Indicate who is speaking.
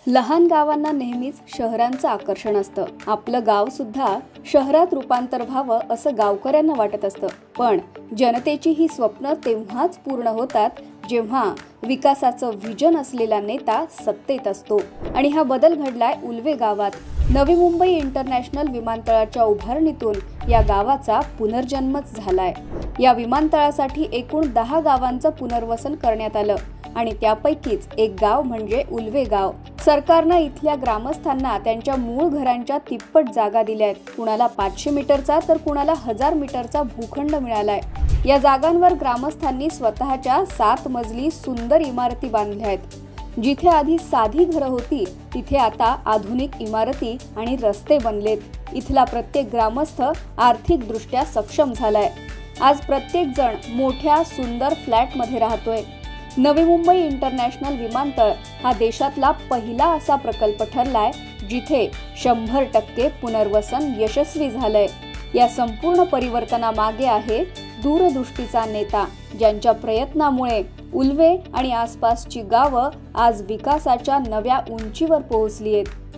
Speaker 1: लहान गावांना नेहमीच शहरांचं आकर्षण असतं। आपलं गाव सुद्धा शहरात रूपांतर व्हावं असं गावकऱ्यांना वाटत असतं। पण जनतेची ही स्वप्न तेव्हाच पूर्ण होतात जेव्हा विकासाचं व्हिजन असलेला नेता सत्तेत असतो। आणि हा बदल घडलाय उल्वे गावात। नवी मुंबई इंटरनॅशनल विमानतळाच्या उभारणीतून या गावाचा पुनर्जन्मच झालाय। या विमानतळासाठी एकूण 10 गावांचं पुनर्वसन करण्यात आलं आणि त्यापैकीच एक गाव म्हणजे उल्वे गाव। सरकारनं इथल्या ग्रामस्थांना त्यांच्या मूळ घरांच्या तिप्पट जागा दिल्यात। कुणाला 500 मीटरचा तर कुणाला 1000 मीटरचा भूखंड मिळालाय। या जागांवर ग्रामस्थांनी स्वतःच्या 7 मजली सुंदर इमारती बांधल्या आहेत। जिथे आधी साधी घरं होती तिथे आता आधुनिक इमारती आणि रस्ते बनलेत। इथला प्रत्येक ग्रामस्थ आर्थिकदृष्ट्या सक्षम झालाय। आज प्रत्येक जण मोठ्या सुंदर फ्लॅटमध्ये राहतोय। नवी मुंबई इंटरनॅशनल विमानतळ हा देशातला पहिला असा प्रकल्प ठरलाय जिथे 100% पुनर्वसन यशस्वी झालंय। या संपूर्ण परिवर्तनामागे आहे दूरदृष्टीचा नेता, ज्यांच्या प्रयत्नामुळे उल्वे आणि आसपासची गावं आज विकासाच्या नव्या उंचीवर पोहोचली आहेत।